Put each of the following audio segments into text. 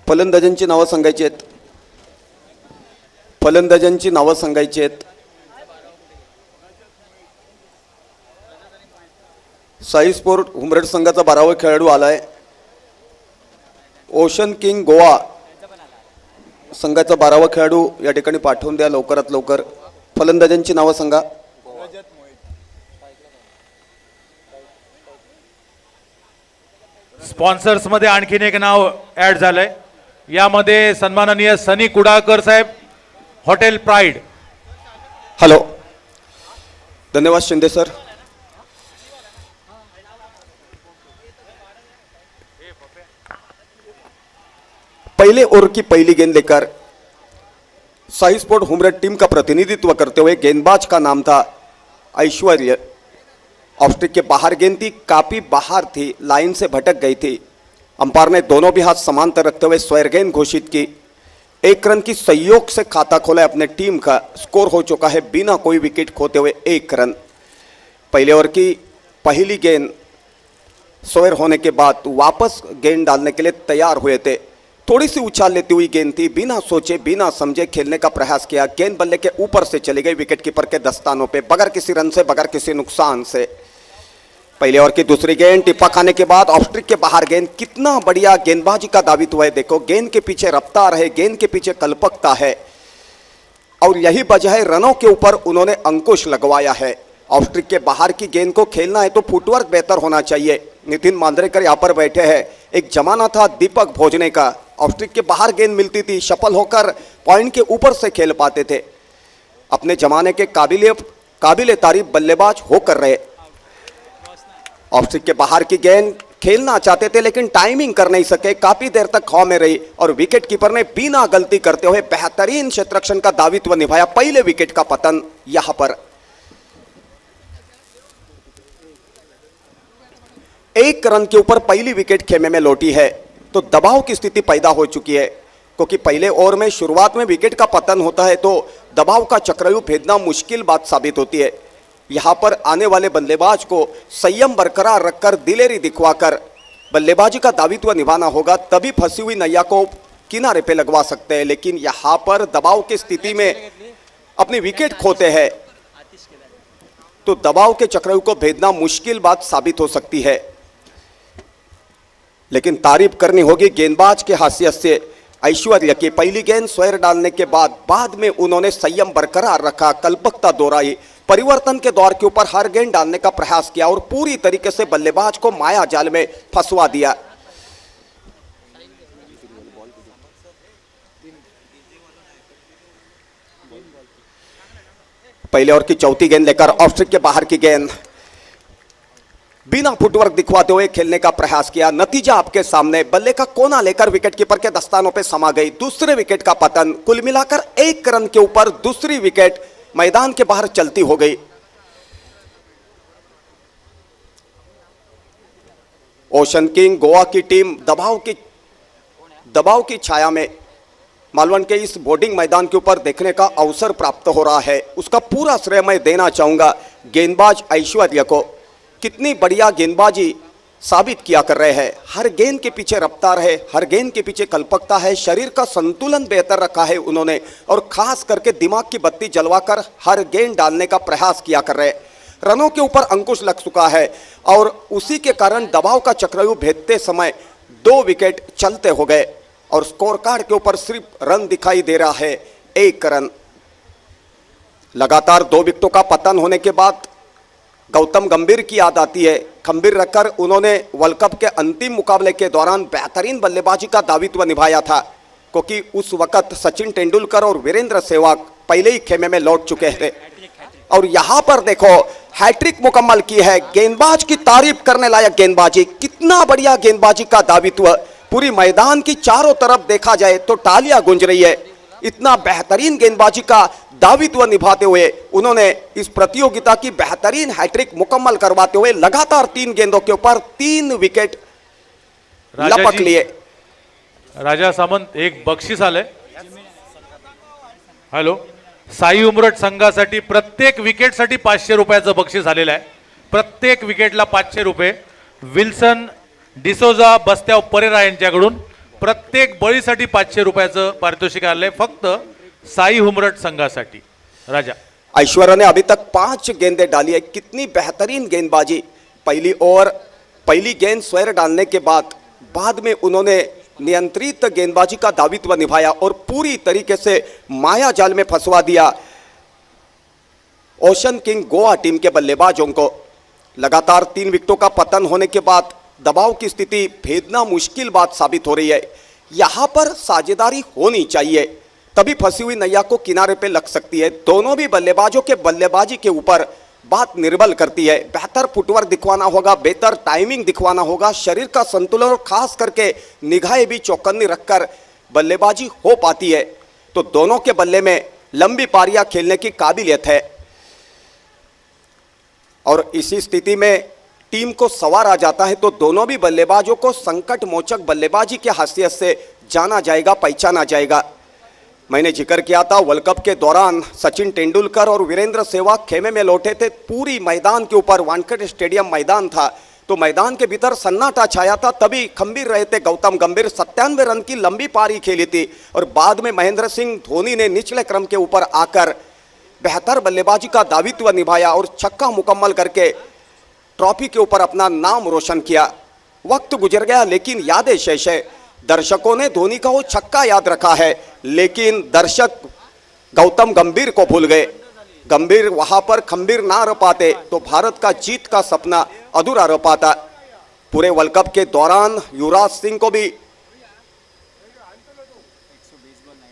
फलंदाजांची नावं सांगायची आहेत. फलंदाजांची नावं सांगायची आहेत. साई स्पोर्ट उमरेड संघाचा 12वा खेळाडू आलाय. ओशन किंग गोवा संघाचा 12वा खेळाडू या ठिकाणी पाठवून द्या लवकरात लवकर. फलंदाजांची नावं सांगा. स्पॉन्सर्स मध्ये आणखीन एक नाव ऍड झालंय. यामध्ये सन्माननीय सनी कुडाळकर साहेब, हॉटेल प्राइड. हॅलो, धन्यवाद शिंदे सर. पहले ओवर की पहली गेंद लेकर साई स्पोर्ट उमरेड टीम का प्रतिनिधित्व करते हुए गेंदबाज का नाम था ऐश्वर्य. ऑफ स्ट्रिक के बाहर गेंद थी, काफी बाहर थी, लाइन से भटक गई थी. अंपायर ने दोनों भी हाथ समांतर रखते हुए स्क्वायर गेंद घोषित की. 1 रन की सहयोग से खाता खोला अपने टीम का. स्कोर हो चुका है बिना कोई विकेट खोते हुए 1 रन. पहले ओवर की पहली गेंद स्क्वायर होने के बाद वापस गेंद डालने के लिए तैयार हुए थे. थोड़ी सी उछाल लेती हुई गेंद थी. बिना सोचे बिना समझे खेलने का प्रयास किया. गेंद बल्ले के ऊपर से चली गई विकेट कीपर के दस्तानों पे, बगैर किसी रन से, बगैर किसी नुकसान से. पहले ओवर की दूसरी गेंद टिप्पा खाने के बाद ऑफ स्ट्रिक के बाहर गेंद. कितना बढ़िया गेंदबाजी का दावित्व है. देखो, गेंद के पीछे रफ्तार है, गेंद के पीछे कल्पकता है, और यही वजह है रनों के ऊपर उन्होंने अंकुश लगवाया है. ऑफ स्ट्रिक के बाहर की गेंद को खेलना है तो फुटवर्क बेहतर होना चाहिए. नितिन मांद्रेकर यहाँ पर बैठे हैं. एक जमाना था दीपक भोजने का, ऑफ स्ट्रिक के बाहर गेंद मिलती थी, सफल होकर पॉइंट के ऊपर से खेल पाते थे. अपने जमाने के काबिले तारीफ बल्लेबाज होकर रहे. ऑफ स्ट्रिक के बाहर की गेंद खेलना चाहते थे लेकिन टाइमिंग कर नहीं सके. काफी देर तक खौफ में रही और विकेट कीपर ने बिना गलती करते हुए बेहतरीन क्षेत्ररक्षण का दावित्व निभाया. पहले विकेट का पतन यहां पर. 1 रन के ऊपर पहली विकेट खेमे में लौटी है तो दबाव की स्थिति पैदा हो चुकी है. क्योंकि पहले ओवर में शुरुआत में विकेट का पतन होता है तो दबाव का चक्रव्यूह भेदना मुश्किल बात साबित होती है. यहां पर आने वाले बल्लेबाज को संयम बरकरार रखकर दिलेरी दिखवाकर बल्लेबाजी का दावित्व निभाना होगा. तभी फंसी हुई नैया को किनारे पे लगवा सकते हैं. लेकिन यहां पर दबाव की स्थिति में अपनी विकेट खोते हैं तो दबाव के चक्रव्यूह को भेदना मुश्किल बात साबित हो सकती है. लेकिन तारीफ करनी होगी गेंदबाज के हासियत से ऐश्वर्य की. पहली गेंद स्क्वायर डालने के बाद में उन्होंने संयम बरकरार रखा, कल्पकता दोहराई, परिवर्तन के दौर के ऊपर हर गेंद डालने का प्रयास किया और पूरी तरीके से बल्लेबाज को माया जाल में फंसवा दिया. पहले ओवर की चौथी गेंद लेकर ऑफ स्ट्रिक के बाहर की गेंद बिना फुटवर्क दिखवाते हुए खेलने का प्रयास किया. नतीजा आपके सामने. बल्ले का कोना लेकर विकेट कीपर के दस्तानों पे समा गई. दूसरे विकेट का पतन. कुल मिलाकर 1 रन के ऊपर दूसरी विकेट मैदान के बाहर चलती हो गई. ओशन किंग गोवा की टीम दबाव की छाया में मालवण के इस बोर्डिंग मैदान के ऊपर देखने का अवसर प्राप्त हो रहा है. उसका पूरा श्रेय मैं देना चाहूंगा गेंदबाज ऐश्वर्य को. कितनी बढ़िया गेंदबाजी साबित किया कर रहे हैं. हर गेंद के पीछे रफ्तार है, हर गेंद के पीछे कल्पकता है, शरीर का संतुलन बेहतर रखा है उन्होंने, और खास करके दिमाग की बत्ती जलवाकर हर गेंद डालने का प्रयास किया कर रहे. रनों के ऊपर अंकुश लग चुका है और उसी के कारण दबाव का चक्रव्यूह भेदते समय 2 विकेट चलते हो गए और स्कोर कार्ड के ऊपर सिर्फ रन दिखाई दे रहा है 1 रन. लगातार 2 विकेटों का पतन होने के बाद गौतम गंभीर की याद आती है. खंभीर रखकर उन्होंने वर्ल्ड कप के अंतिम मुकाबले के दौरान बेहतरीन बल्लेबाजी का दावित्व निभाया था. क्योंकि उस वक्त सचिन तेंदुलकर और वीरेंद्र सहवाग पहले ही खेमे में लौट चुके थे और यहां पर देखो हैट्रिक मुकम्मल की है. गेंदबाज की तारीफ करने लायक गेंदबाजी. कितना बढ़िया गेंदबाजी का दावित्व. पूरी मैदान की चारों तरफ देखा जाए तो तालियां गूंज रही है. इतना बेहतरीन गेंदबाजी का दावित्व निभाते हुए उन्होंने इस प्रतियोगिता की बेहतरीन हैट्रिक मुकम्मल करवाते हुए लगातार 3 गेंदों के ऊपर 3 विकेट लपक लिए. राजा सामंत, एक बक्षीस आलंय. हॅलो, साई उमरट संघासाठी प्रत्येक विकेटसाठी 500 रुपयाचं बक्षीस आलेलं आहे. प्रत्येक विकेटला 500 रुपये. विल्सन डिसोजा बस्त्याव परेरा यांच्याकडून प्रत्येक बळीसाठी 500 रुपयाचं पारितोषिक आलंय फक्त साई उमरट संघासाठी. राजा ऐश्वर्या ने अभी तक 5 गेंदें डाली है. कितनी बेहतरीन गेंदबाजी. पहली ओवर पहली गेंद स्क्वायर डालने के बाद में उन्होंने नियंत्रित गेंदबाजी का दावित्व निभाया और पूरी तरीके से माया जाल में फंसवा दिया ओशन किंग गोवा टीम के बल्लेबाजों को. लगातार 3 विकेटों का पतन होने के बाद दबाव की स्थिति भेदना मुश्किल बात साबित हो रही है. यहां पर साझेदारी होनी चाहिए, तभी फंसी हुई नैया को किनारे पे लग सकती है. दोनों भी बल्लेबाजों के बल्लेबाजी के ऊपर बात निर्भर करती है. बेहतर फुटवर्क दिखवाना होगा, बेहतर टाइमिंग दिखवाना होगा, शरीर का संतुलन और खास करके निगाहें भी चौकन्नी रखकर बल्लेबाजी हो पाती है तो दोनों के बल्ले में लंबी पारियां खेलने की काबिलियत है. और इसी स्थिति में टीम को सवार आ जाता है तो दोनों भी बल्लेबाजों को संकट मोचक बल्लेबाजी की हैसियत से जाना जाएगा, पहचाना जाएगा. मैंने जिक्र किया था वर्ल्ड कप के दौरान सचिन तेंदुलकर और वीरेंद्र सहवाग खेमे में लौटे थे. पूरी मैदान के ऊपर वानखेड़े स्टेडियम मैदान था तो मैदान के भीतर सन्नाटा छाया था. तभी खंबीर रहे थे गौतम गंभीर. 97 रन की लंबी पारी खेली थी और बाद में महेंद्र सिंह धोनी ने निचले क्रम के ऊपर आकर बेहतर बल्लेबाजी का दावित्व निभाया और छक्का मुकम्मल करके ट्रॉफी के ऊपर अपना नाम रोशन किया. वक्त गुजर गया लेकिन यादें शेष है. दर्शकों ने धोनी का वो छक्का याद रखा है लेकिन दर्शक गौतम गंभीर को भूल गए. गंभीर वहां पर खंबीर ना रह पाते तो भारत का जीत का सपना अधूरा रह पाता. पूरे वर्ल्ड कप के दौरान युवराज सिंह को भी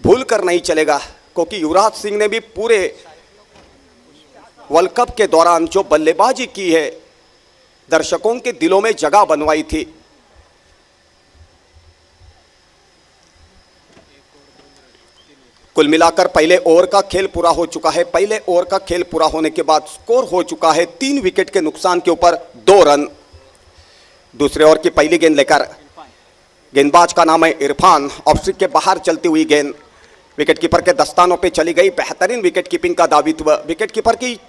भूल कर नहीं चलेगा क्योंकि युवराज सिंह ने भी पूरे वर्ल्ड कप के दौरान जो बल्लेबाजी की है दर्शकों के दिलों में जगह बनवाई थी. कुल मिलाकर पहले ओवर का खेल पूरा हो चुका है. पहले ओवर का खेल पूरा होने के बाद स्कोर हो चुका है 3 विकेट के नुकसान के ऊपर 2 रन. दूसरे ओवर की पहली गेंद लेकर गेंदबाज का नाम है इरफान. ऑफ स्ट्रिक के बाहर चलती हुई गेंद विकेटकीपर के दस्तानों पे चली गई. बेहतरीन विकेट कीपिंग का दावित्व. विकेटकीपर की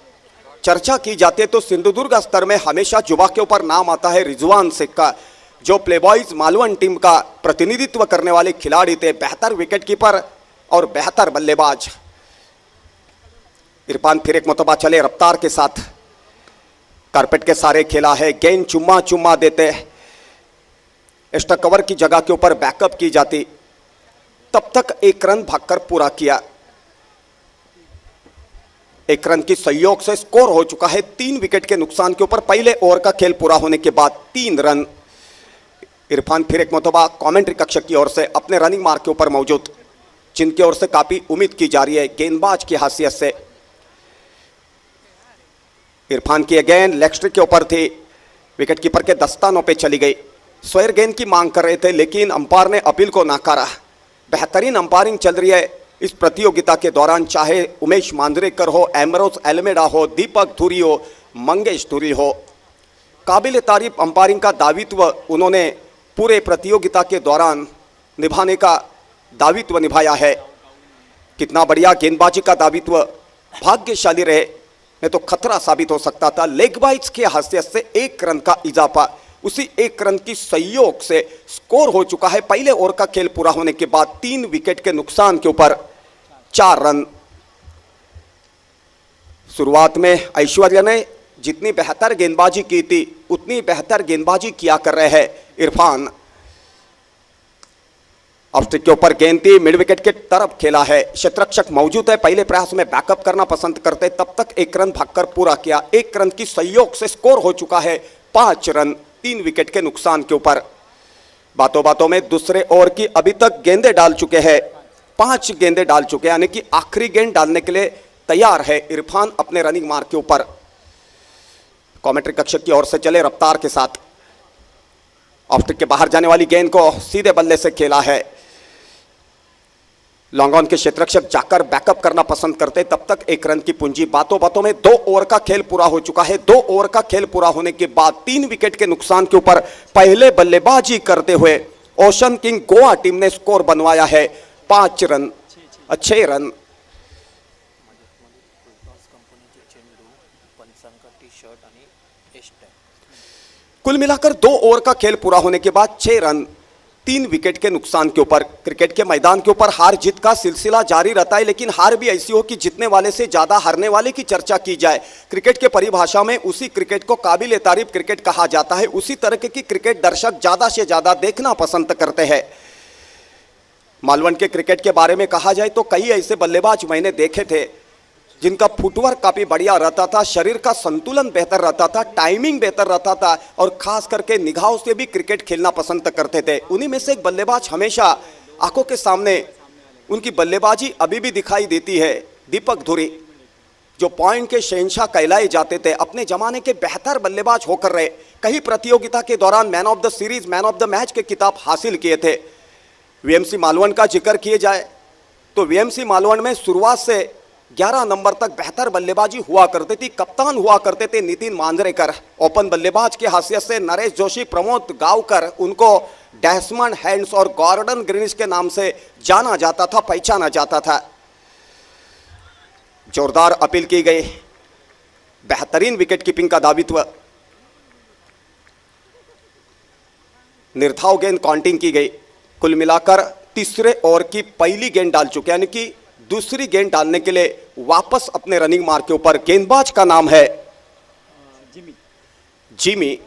चर्चा की जाती है तो सिंधुदुर्ग स्तर में हमेशा जुबा के ऊपर नाम आता है रिजवान शेख का, जो प्लेबॉयज मालवन टीम का प्रतिनिधित्व करने वाले खिलाड़ी थे. बेहतर विकेटकीपर और बेहतर बल्लेबाज. इरफान फिर एक मतबा चले रफ्तार के साथ. कारपेट के सारे खेला है. गेंद चुम्मा चुम्मा देते एक्स्ट्रा कवर की जगह के ऊपर बैकअप की जाती. तब तक 1 रन भागकर पूरा किया. 1 रन की सहयोग से स्कोर हो चुका है 3 विकेट के नुकसान के ऊपर. पहले ओवर का खेल पूरा होने के बाद 3 रन. इरफान फिर एक मतबा कमेंट्री कक्ष की ओर से अपने रनिंग मार्क के ऊपर मौजूद, जिनकी ओर से काफी उम्मीद की जा रही है गेंदबाज की हैसियत से. इरफान की गेंद लेग स्ट्रिक के ऊपर थी. विकेटकीपर के दस्तानों पे चली गई. स्क्वायर गेंद की मांग कर रहे थे लेकिन अंपायर ने अपील को नकारा. बेहतरीन अंपायरिंग चल रही है इस प्रतियोगिता के दौरान, चाहे उमेश मांजरेकर हो, एमरोज एलमेडा हो, दीपक धुरी हो, मंगेश धुरी हो. काबिल तारीफ अंपायरिंग का दावित्व उन्होंने पूरे प्रतियोगिता के दौरान निभाने का दावित्व निभाया है. कितना बढ़िया गेंदबाजी का दावित्व. भाग्यशाली रहे, नहीं तो खतरा साबित हो सकता था. लेग बाइट्स की हैसियत से 1 रन का इजाफा. उसी 1 रन की सहयोग से स्कोर हो चुका है पहले ओवर का खेल पूरा होने के बाद 3 विकेट के नुकसान के ऊपर 4 रन. शुरुआत में ऐश्वर्या ने जितनी बेहतर गेंदबाजी की थी उतनी बेहतर गेंदबाजी किया कर रहे हैं इरफान. ऑफ स्ट्रिक के ऊपर गेंद थी, मिड विकेट के तरफ खेला है. क्षेत्ररक्षक मौजूद है. पहले प्रयास में बैकअप करना पसंद करते, तब तक 1 रन भागकर पूरा किया. 1 रन की सहयोग से स्कोर हो चुका है 5 रन 3 विकेट के नुकसान के ऊपर. बातों बातों में दूसरे ओवर की अभी तक गेंदें डाल चुके हैं. 5 गेंदें डाल चुके हैं, यानी कि आखिरी गेंद डालने के लिए तैयार है इरफान अपने रनिंग मार्क के ऊपर. कमेंट्री कक्ष की ओर से चले रफ्तार के साथ. ऑफ स्ट्रिक के बाहर जाने वाली गेंद को सीधे बल्ले से खेला है. लॉन्ग ऑन के क्षेत्ररक्षक जाकर बैकअप करना पसंद करते, तब तक 1 रन की पूंजी. बातों बातों में 2 ओवर का खेल पूरा हो चुका है. 2 ओवर का खेल पूरा होने के बाद 3 विकेट के नुकसान के ऊपर पहले बल्लेबाजी करते हुए ओशन किंग गोवा टीम ने स्कोर बनवाया है 5 रन 6 रन. संघ टी शर्ट आणि एस टॅग. कुल मिलाकर 2 ओवर का खेल पूरा होने के बाद 6 रन 3 विकेट के नुकसान के ऊपर क्रिकेट के मैदान के ऊपर हार जीत का सिलसिला जारी रहता है, लेकिन हार भी ऐसी हो कि जीतने वाले से ज्यादा हारने वाले की चर्चा की जाए. क्रिकेट के परिभाषा में उसी क्रिकेट को काबिल तारीफ क्रिकेट कहा जाता है. उसी तरह की क्रिकेट दर्शक ज्यादा से ज्यादा देखना पसंद करते हैं. मालवण के क्रिकेट के बारे में कहा जाए तो कई ऐसे बल्लेबाज मैंने देखे थे जिनका फुटवर्क काफी बढ़िया रहता था, शरीर का संतुलन बेहतर रहता था, टाइमिंग बेहतर रहता था और खास करके निगाहों से भी क्रिकेट खेलना पसंद करते थे. उन्हीं में से एक बल्लेबाज हमेशा आंखों के सामने उनकी बल्लेबाजी अभी भी दिखाई देती है, दीपक धुरी, जो पॉइंट के शहंशाह कहलाए जाते थे. अपने जमाने के बेहतर बल्लेबाज होकर रहे. कई प्रतियोगिता के दौरान man of the series, man of the match के खिताब हासिल किए थे. वीएमसी मालवण का जिक्र किए जाए तो वीएमसी मालवण में शुरुआत से 11 नंबर तक बेहतर बल्लेबाजी हुआ करती थी. कप्तान हुआ करते थे नितिन मांजरेकर. ओपन बल्लेबाज की हैसियत से नरेश जोशी, प्रमोद गावकर, उनको डेस्मंड हैंड्स और गॉर्डन ग्रीनिश के नाम से जाना जाता था, पहचाना जाता था. जोरदार अपील की गई, बेहतरीन विकेट कीपिंग का दावित्व, निर्धाव गेंद काउंटिंग की गई. कुल मिलाकर तीसरे ओवर की पहली गेंद डाल चुके, यानी कि दूसरी गेंद डालने के लिए वापस अपने रनिंग मार्क के ऊपर. गेंदबाज का नाम है जिमी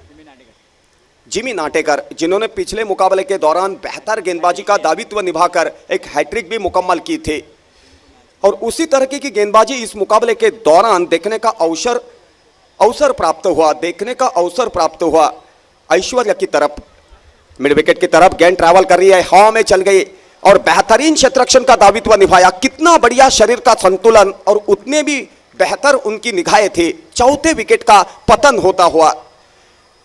नाटेकर, जिन्होंने पिछले मुकाबले के दौरान बेहतर गेंदबाजी का दावित्व निभाकर एक हैट्रिक भी मुकम्मल की थी. और उसी तरह की गेंदबाजी इस मुकाबले के दौरान देखने का अवसर प्राप्त हुआ ऐश्वर्या की तरफ. मिड विकेट की तरफ गेंद ट्रैवल कर रही है, हवा में चल गई और बेहतरीन क्षेत्ररक्षण का दावित्व निभाया. कितना बढ़िया शरीर का संतुलन और उतने भी बेहतर उनकी निगाहें थी. चौथे विकेट का पतन होता हुआ.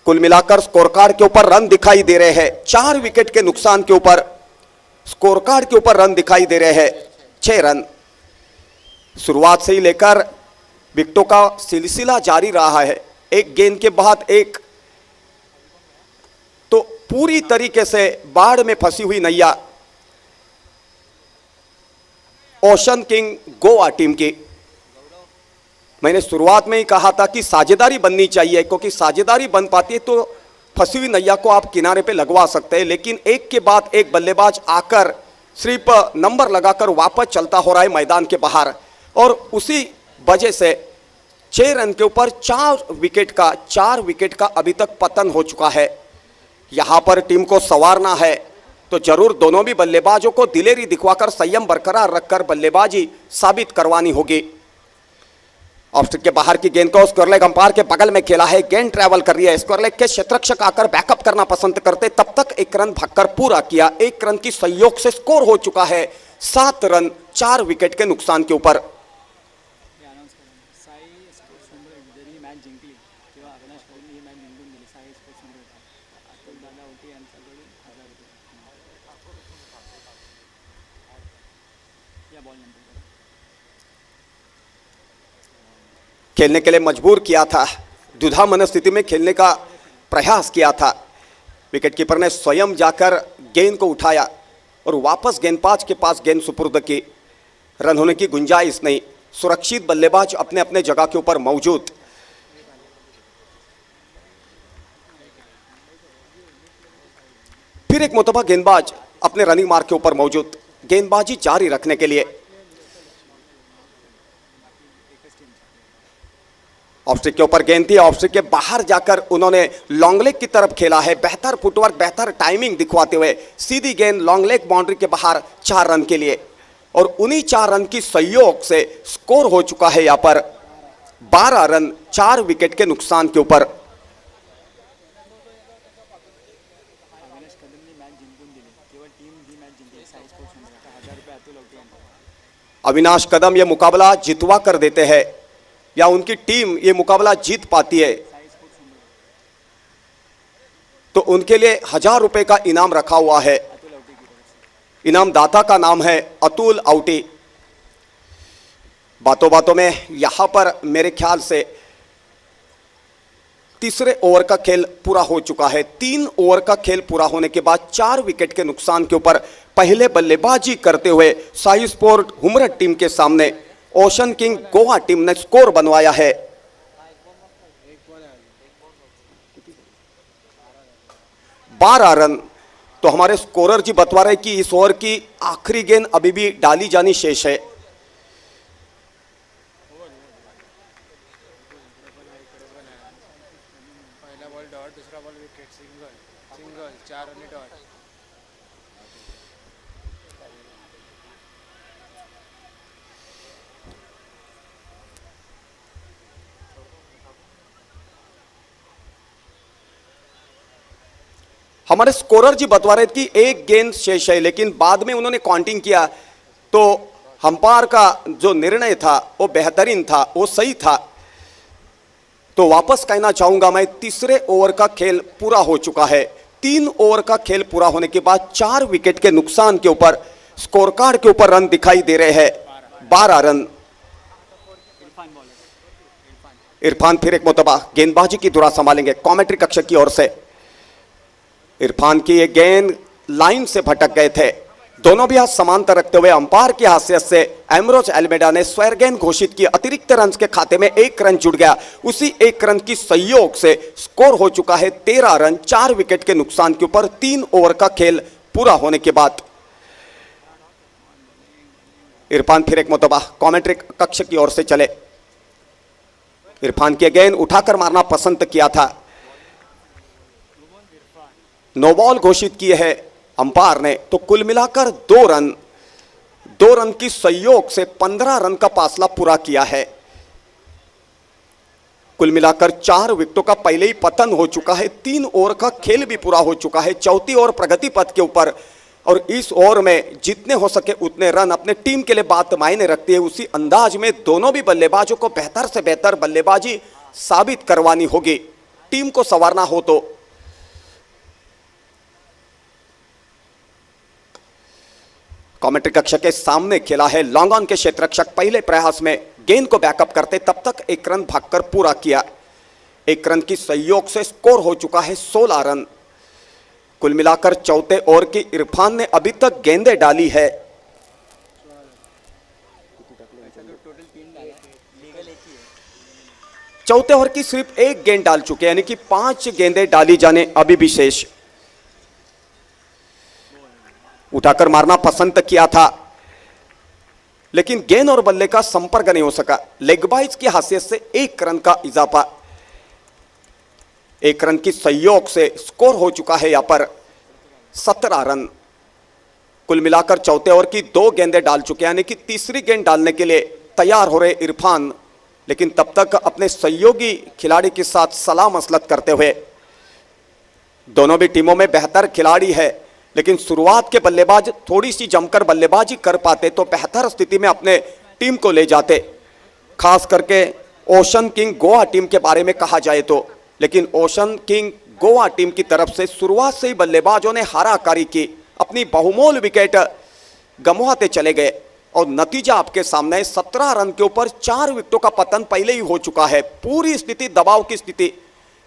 कुल मिलाकर स्कोर कार्ड के ऊपर रन दिखाई दे रहे हैं. 4 विकेट के नुकसान के ऊपर स्कोर कार्ड के ऊपर रन दिखाई दे रहे हैं, 6 रन. शुरुआत से ही लेकर विकेटों का सिलसिला जारी रहा है, एक गेंद के बाद एक. तो पूरी तरीके से बाढ़ में फंसी हुई नैया ओशन किंग गोवा टीम की. मैंने शुरुआत में ही कहा था कि साझेदारी बननी चाहिए, क्योंकि साझेदारी बन पाती है तो फंसी हुई नैया को आप किनारे पे लगवा सकते हैं. लेकिन एक के बाद एक बल्लेबाज आकर सिर्फ नंबर लगाकर वापस चलता हो रहा है मैदान के बाहर. और उसी वजह से 6 रन के ऊपर 4 विकेट का अभी तक पतन हो चुका है. यहां पर टीम को संवारना है तो जरूर दोनों भी बल्लेबाजों को दिलेरी दिखवाकर संयम बरकरार रखकर बल्लेबाजी साबित करवानी होगी. ऑफ स्ट्रिक के बाहर की गेंद को स्क्वायर लेग अंपायर के बगल में खेला है. गेंद ट्रैवल कर रही है. स्क्वायर लेग के क्षेत्ररक्षक आकर बैकअप करना पसंद करते, तब तक 1 रन भागकर पूरा किया. 1 रन की संयोग से स्कोर हो चुका है 7 रन 4 विकेट के नुकसान के ऊपर. खेलने के लिए मजबूर किया था, दुधा मनस्थिति में खेलने का प्रयास किया था. विकेटकीपर ने स्वयं जाकर गेंद को उठाया और वापस गेंदबाज के पास गेंद सुपुर्द की. रन होने की गुंजाइश नहीं. सुरक्षित बल्लेबाज अपने अपने जगह के ऊपर मौजूद. फिर एक मुतबा गेंदबाज अपने रनिंग मार्क के ऊपर मौजूद, गेंदबाजी जारी रखने के लिए. ऑफ स्ट्रिक के ऊपर गेंद थी, ऑफ स्ट्रिक के बाहर जाकर उन्होंने लॉन्ग लेग की तरफ खेला है. बेहतर फुटवर्क, बेहतर टाइमिंग दिखवाते हुए सीधी गेंद लॉन्ग लेग बाउंड्री के बाहर 4 रन के लिए. और उन्हीं 4 रन की सहयोग से स्कोर हो चुका है यहां पर 12 रन 4 विकेट के नुकसान के ऊपर. अविनाश कदम ये मुकाबला जितवा कर देते हैं या उनकी टीम ये मुकाबला जीत पाती है तो उनके लिए 1000 रुपए का इनाम रखा हुआ है. इनाम दाता का नाम है अतुल आउटी. बातों बातों में यहां पर मेरे ख्याल से तीसरे ओवर का खेल पूरा हो चुका है. 3 ओवर का खेल पूरा होने के बाद 4 विकेट के नुकसान के ऊपर पहले बल्लेबाजी करते हुए साई स्पोर्ट हुमरट टीम के सामने ओशन किंग गोवा टीम ने स्कोर बनवाया है. 12 रन। तो हमारे स्कोरर जी बतवा रहे कि इस ओवर की आखिरी गेंद अभी भी डाली जानी शेष है। पहिला बॉल डॉट, दूसरा ball wicket, single single, 4 runny dot. हमारे स्कोरर जी बतवा रहे थे कि एक गेंद शेष है, लेकिन बाद में उन्होंने काउंटिंग किया तो अंपायर का जो निर्णय था वो बेहतरीन था, वो सही था। तो वापस कहना चाहूंगा मैं, तीसरे ओवर का खेल पूरा हो चुका है। 3 ओवर का खेल पूरा होने के बाद 4 विकेट के नुकसान के ऊपर स्कोर कार्ड के ऊपर रन दिखाई दे रहे हैं 12 रन। इरफान फिर एक मुतबा गेंदबाजी की धुरा संभालेंगे कमेंट्री कक्ष की ओर से। इरफान की ये गेंद लाइन से भटक गए थे। दोनों भी हाथ समांतर रखते हुए अंपायर की हैसियत से एमरोज एल्मेडा ने स्क्वायर गेंद घोषित की। अतिरिक्त रन के खाते में 1 रन जुड़ गया। उसी 1 रन की सहयोग से स्कोर हो चुका है 13 रन 4 विकेट के नुकसान के ऊपर 3 ओवर का खेल पूरा होने के बाद। इरफान फिर एक मुतबा कमेंट्री कक्ष की ओर से चले। इरफान की गेंद उठाकर मारना पसंद किया था। नो बॉल घोषित किए है अंपायर ने। तो कुल मिलाकर 2 रन की सहयोग से 15 रन का फासला पूरा किया है। कुल मिलाकर 4 विकेटों का पहले ही पतन हो चुका है। 3 ओवर का खेल भी पूरा हो चुका है। चौथी ओवर प्रगति पथ के ऊपर, और इस ओवर में जितने हो सके उतने रन अपने टीम के लिए बात मायने रखती है। उसी अंदाज में दोनों भी बल्लेबाजों को बेहतर से बेहतर बल्लेबाजी साबित करवानी होगी टीम को संवारना हो तो। कमेंट्री कक्ष के सामने खेला है लॉन्ग ऑन के क्षेत्ररक्षक। पहले प्रयास में गेंद को बैकअप करते तब तक 1 रन भागकर पूरा किया। 1 रन की सहयोग से स्कोर हो चुका है 16 रन। कुल मिलाकर चौथे ओवर की इरफान ने अभी तक गेंदें डाली है। चौथे ओवर की सिर्फ 1 गेंद डाल चुके, यानी कि 5 गेंदें डाली जाने अभी भी शेष। उठाकर मारना पसंद किया था, लेकिन गेंद और बल्ले का संपर्क नहीं हो सका। लेग बाइज की हैसियत से 1 रन का इजाफा। 1 रन की सहयोग से स्कोर हो चुका है यहां पर 17 रन। कुल मिलाकर चौथे ओवर की 2 गेंदें डाल चुके, यानी कि तीसरी गेंद डालने के लिए तैयार हो रहे इरफान, लेकिन तब तक अपने सहयोगी खिलाड़ी के साथ सलाह मसलत करते हुए। दोनों भी टीमों में बेहतर खिलाड़ी है, लेकिन शुरुआत के बल्लेबाज थोड़ी सी जमकर बल्लेबाजी कर पाते तो बेहतर स्थिति में अपने टीम को ले जाते। खास करके ओशन किंग गोवा टीम के बारे में कहा जाए तो, लेकिन ओशन किंग गोवा टीम की तरफ से शुरुआत से ही बल्लेबाजों ने हाराकारी की, अपनी बहुमोल विकेट गंवाते चले गए और नतीजा आपके सामने 17 रन के ऊपर 4 विकेटों का पतन पहले ही हो चुका है। पूरी स्थिति दबाव की स्थिति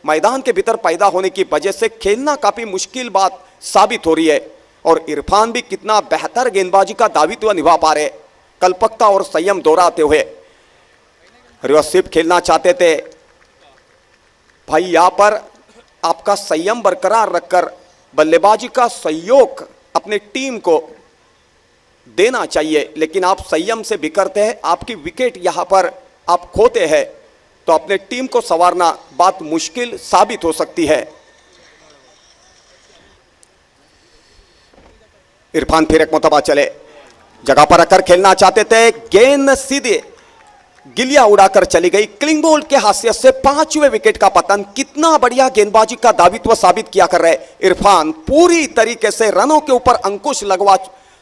मैदान के भीतर पैदा होने की वजह से खेलना काफी मुश्किल बात साबित हो रही है। और इरफान भी कितना बेहतर गेंदबाजी का दावित्व निभा पा रहे, कल्पकता और संयम दोहराते हुए। रिवर्सिव खेलना चाहते थे भाई, यहां पर आपका संयम बरकरार रखकर बल्लेबाजी का सहयोग अपने टीम को देना चाहिए, लेकिन आप संयम से बिखरते हैं, आपकी विकेट यहां पर आप खोते हैं तो अपने टीम को संवारना बात मुश्किल साबित हो सकती है। इरफान फिर एक मुतबा चले, जगह पर रखकर खेलना चाहते थे, गेंद सीधे गिलिया उड़ाकर चली गई। क्लिंगबोल्ट के हैसियत से 5वें विकेट का पतन। कितना बढ़िया गेंदबाजी का दावित्व साबित किया कर रहे इरफान, पूरी तरीके से रनों के ऊपर अंकुश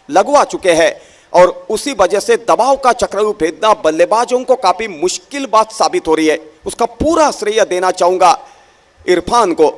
लगवा चुके हैं और उसी वजह से दबाव का चक्रव्यूह भेदना बल्लेबाजों को काफी मुश्किल बात साबित हो रही है। उसका पूरा श्रेय देना चाहूंगा इरफान को।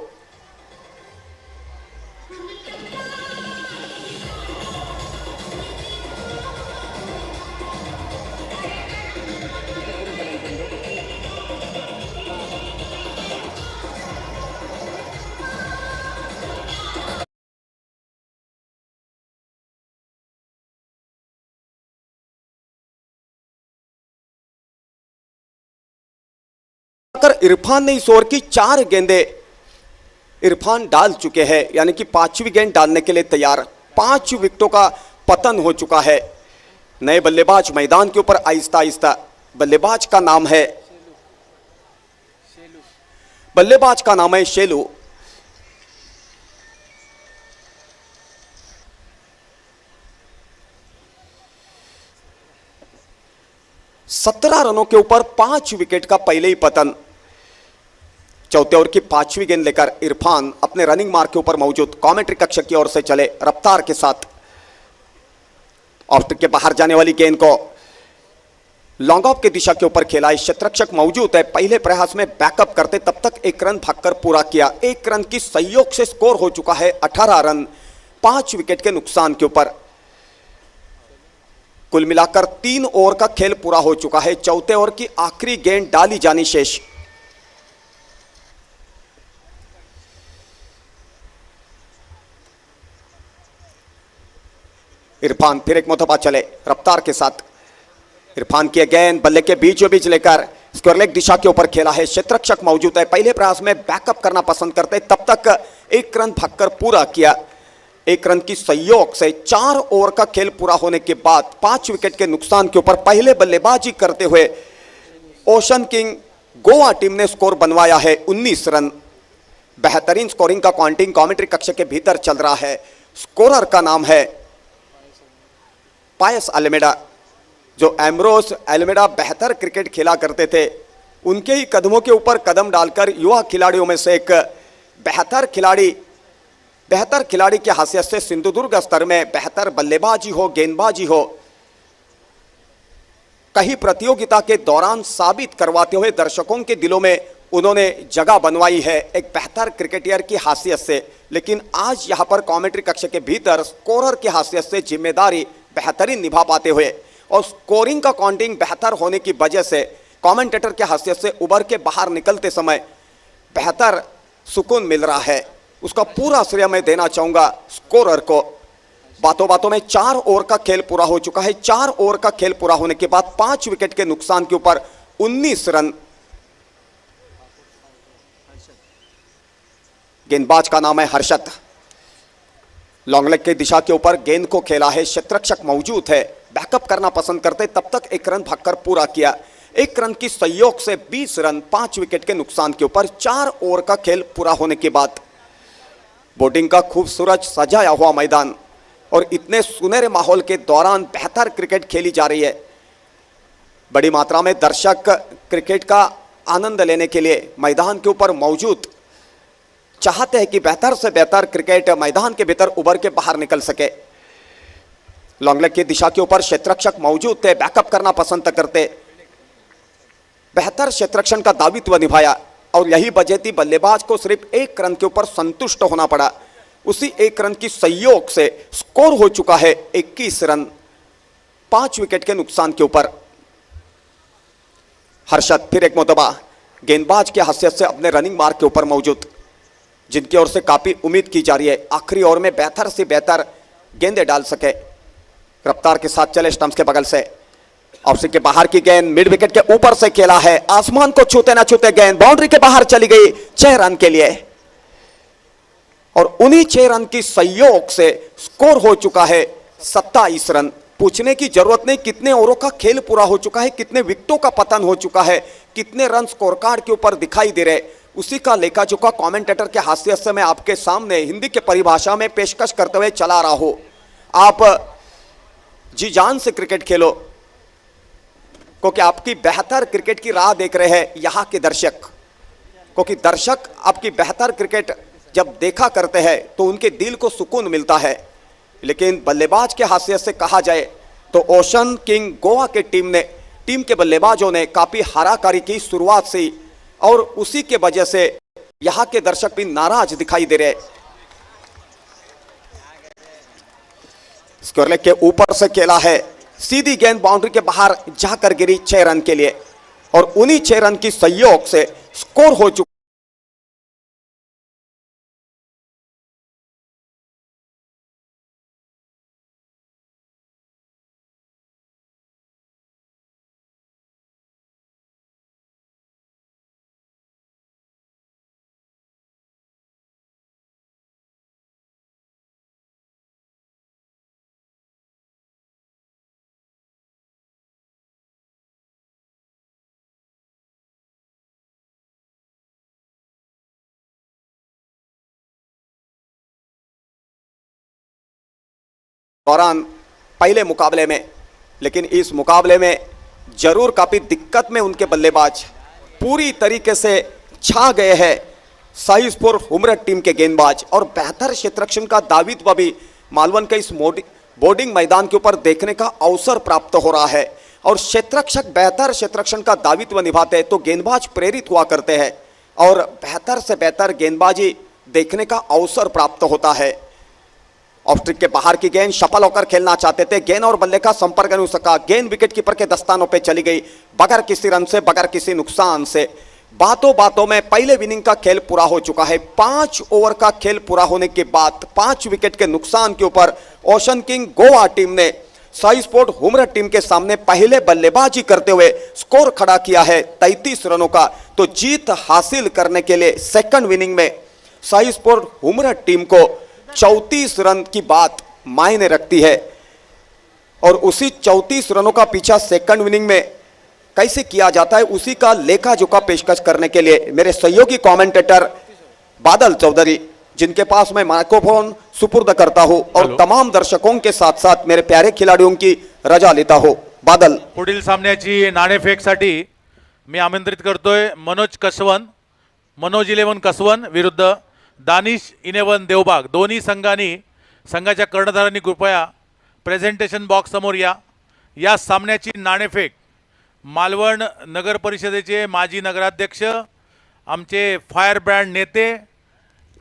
इरफान ने इस ओवर की 4 गेंदें इरफान डाल चुके हैं, यानी कि पांचवी गेंद डालने के लिए तैयार। 5 विकेटों का पतन हो चुका है। नए बल्लेबाज मैदान के ऊपर आहिस्ता आहिस्ता। बल्लेबाज का नाम है शेलू। 17 रनों के ऊपर 5 विकेट का पहले ही पतन। चौथे ओवर की 5वीं गेंद लेकर इरफान अपने रनिंग मार्क के ऊपर मौजूद। कमेंट्री कक्ष की ओर से चले रफ्तार के साथ। ऑफ स्टंप के बाहर जाने वाली गेंद को लॉन्ग ऑफ की दिशा के ऊपर खेला है। क्षेत्ररक्षक मौजूद है। पहले प्रयास में बैकअप करते तब तक 1 रन भागकर पूरा किया। 1 रन की सहयोग से स्कोर हो चुका है 18 रन 5 विकेट के नुकसान के ऊपर। कुल मिलाकर 3 ओवर का खेल पूरा हो चुका है। चौथे ओवर की आखिरी गेंद डाली जानी शेष। इरफान फिर एक मरतबा चले रफ्तार के साथ। इरफान की गेंद बल्ले के बीचों बीच लेकर स्क्वायर लेग दिशा के ऊपर खेला है। क्षेत्ररक्षक मौजूद है। पहले प्रयास में बैकअप करना पसंद करते तब तक 1 रन भागकर पूरा किया। 1 रन की सहयोग से 4 ओवर का खेल पूरा होने के बाद 5 विकेट के नुकसान के ऊपर पहले बल्लेबाजी करते हुए ओशन किंग गोवा टीम ने स्कोर बनवाया है 19 रन। बेहतरीन स्कोरिंग का काउंटिंग कमेंट्री कक्ष के भीतर चल रहा है। स्कोरर का नाम है पायस अल्मेडा। जो एम्ब्रोस अल्मेडा बेहतर क्रिकेट खेला करते थे, उनके ही कदमों के ऊपर कदम डालकर युवा खिलाड़ियों में से एक बेहतर खिलाड़ी की हैसियत से सिंधुदुर्ग स्तर में बेहतर बल्लेबाजी हो, गेंदबाजी हो, कहीं प्रतियोगिता के दौरान साबित करवाते हुए दर्शकों के दिलों में उन्होंने जगह बनवाई है एक बेहतर क्रिकेटर की हैसियत से। लेकिन आज यहां पर कमेंट्री कक्ष के भीतर स्कोरर की हैसियत से जिम्मेदारी बेहतरीन निभा पाते हुए और स्कोरिंग का काउंटिंग बेहतर होने की वजह से कमेंटेटर की हैसियत से उभर के बाहर निकलते समय बेहतर सुकून मिल रहा है। उसका पूरा श्रेय मैं देना चाहूंगा स्कोरर को। बातों बातों में 4 ओवर का खेल पूरा हो चुका है। 4 ओवर का खेल पूरा होने के बाद 5 विकेट के नुकसान के ऊपर 19 रन। गेंदबाज का नाम है हर्षद। लॉन्ग लेग की दिशा के ऊपर गेंद को खेला है। क्षेत्ररक्षक मौजूद है। बैकअप करना पसंद करते तब तक 1 रन भागकर पूरा किया। 1 रन की सहयोग से 20 रन 5 विकेट के नुकसान के ऊपर। 4 ओवर का खेल पूरा होने के बाद बोर्डिंग का खूबसूरत सजाया हुआ मैदान और इतने सुनहरे माहौल के दौरान बेहतर क्रिकेट खेली जा रही है। बड़ी मात्रा में दर्शक क्रिकेट का आनंद लेने के लिए मैदान के ऊपर मौजूद, चाहते हैं कि बेहतर से बेहतर क्रिकेट मैदान के भीतर उभर के बाहर निकल सके। लॉन्ग लेग की दिशा के ऊपर क्षेत्ररक्षक मौजूद थे। बैकअप करना पसंद करते, बेहतर क्षेत्ररक्षण का दायित्व निभाया और यही वजह थी बल्लेबाज को सिर्फ 1 रन के ऊपर संतुष्ट होना पड़ा। उसी 1 रन की सहयोग से स्कोर हो चुका है 21 रन 5 विकेट के नुकसान के ऊपर। हर्षद फिर एक मरतबा गेंदबाज की हैसियत से अपने रनिंग मार्क के ऊपर मौजूद, जिनकी ओर से काफी उम्मीद की जा रही है आखिरी ओवर में बेहतर से बेहतर गेंदें डाल सके। रफ्तार के साथ चले स्टंप्स के बगल से। ऑफ के बाहर की गेंद मिड विकेट के ऊपर से खेला है। आसमान को छूते ना छूते गेंद बाउंड्री के बाहर चली गई 6 रन के लिए। और उन्हीं 6 रन की सहयोग से स्कोर हो चुका है 27 रन। पूछने की जरूरत नहीं कितने ओवरों का खेल पूरा हो चुका है, कितने विकेटों का पतन हो चुका है, कितने रन स्कोर कार्ड के ऊपर दिखाई दे रहे, उसी का लेखा जोखा कमेंटेटर के हैसियत से मैं आपके सामने हिंदी के परिभाषा में पेशकश करते हुए चला रहा हूं। आप जी जान से क्रिकेट खेलो, क्योंकि आपकी बेहतर क्रिकेट की राह देख रहे हैं यहाँ के दर्शक। क्योंकि दर्शक आपकी बेहतर क्रिकेट जब देखा करते हैं तो उनके दिल को सुकून मिलता है। लेकिन बल्लेबाज के हैसियत से कहा जाए तो ओशन किंग गोवा के टीम के बल्लेबाजों ने काफी हाराकारी की शुरुआत से, और उसी के वजह से यहाँ के दर्शक भी नाराज दिखाई दे रहे। स्क्वायर लेग के ऊपर से खेला है। सीधी गेंद बाउंड्री के बाहर जाकर गिरी 6 रन के लिए और उन्हीं 6 रन की सहयोग से स्कोर हो चुका। दौरान पहले मुकाबले में, लेकिन इस मुकाबले में जरूर काफ़ी दिक्कत में उनके बल्लेबाज पूरी तरीके से छा गए हैं। शाही स्पोर्ट हुमरट टीम के गेंदबाज और बेहतर क्षेत्ररक्षण का दायित्व भी मालवन के इस बोर्डिंग मैदान के ऊपर देखने का अवसर प्राप्त हो रहा है। और क्षेत्ररक्षक बेहतर क्षेत्ररक्षण का दायित्व निभाते हैं तो गेंदबाज प्रेरित हुआ करते हैं और बेहतर से बेहतर गेंदबाजी देखने का अवसर प्राप्त होता है। ऑफ स्ट्रिक के बाहर की गेंद सफल होकर खेलना चाहते थे, गेंद और बल्ले का संपर्क नहीं हो सका, गेंद विकेट कीपर के दस्तानों पे चली गई बगैर किसी रन से, बगैर किसी नुकसान से। बातों बातों में पहले इनिंग का खेल पूरा हो चुका है। 5 ओवर का खेल पूरा होने के बाद 5 विकेट के नुकसान के ऊपर ओशन किंग गोवा टीम ने शाही स्पोर्ट हुमरट टीम के सामने पहले बल्लेबाजी करते हुए स्कोर खड़ा किया है 33 रनों का। तो जीत हासिल करने के लिए सेकंड इनिंग में शाही स्पोर्ट हुमरट टीम को 34 रन की बात मायने रखती है। और उसी 34 रनों का पीछा सेकंड इनिंग में कैसे किया जाता है उसी का लेखा जोखा पेशकश करने के लिए मेरे सहयोगी कमेंटेटर बादल चौधरी, जिनके पास मैं माइक्रोफोन सुपुर्द करता हूं और तमाम दर्शकों के साथ साथ मेरे प्यारे खिलाड़ियों की रजा लेता हूं। बादल, पुढील सामन्याची नाणेफेकसाठी मी आमंत्रित करतोय मनोज 11 कसवन विरुद्ध दानिश 11 देवबाग। दोन्ही संघाच्या कर्णधारांनी कृपया प्रेझेंटेशन बॉक्स समोर या सामन्याची नाणेफेक मालवण नगर परिषदेचे माजी नगराध्यक्ष, आमचे फायर ब्रँड नेते,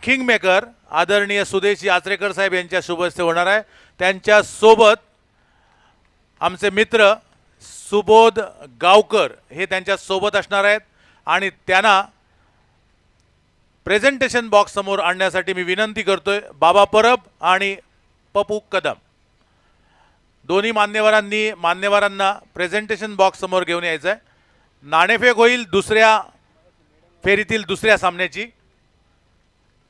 किंगमेकर आदरणीय सुदेश यात्रेकर साहेब यांच्या शुभ हस्ते होणार आहे। त्यांच्या सोबत आमचे मित्र सुबोध गावकर हे त्यांच्या सोबत असणार आहेत आणि त्यांना प्रेझेंटेशन बॉक्स समोर आणण्यासाठी मी विनंती करतोय बाबा परब आणि पप्पू कदम। दोन्ही मान्यवरांना प्रेझेंटेशन बॉक्स समोर घेऊन यायचं आहे। नाणेफेक होईल दुसऱ्या फेरीतील दुसऱ्या सामन्याची।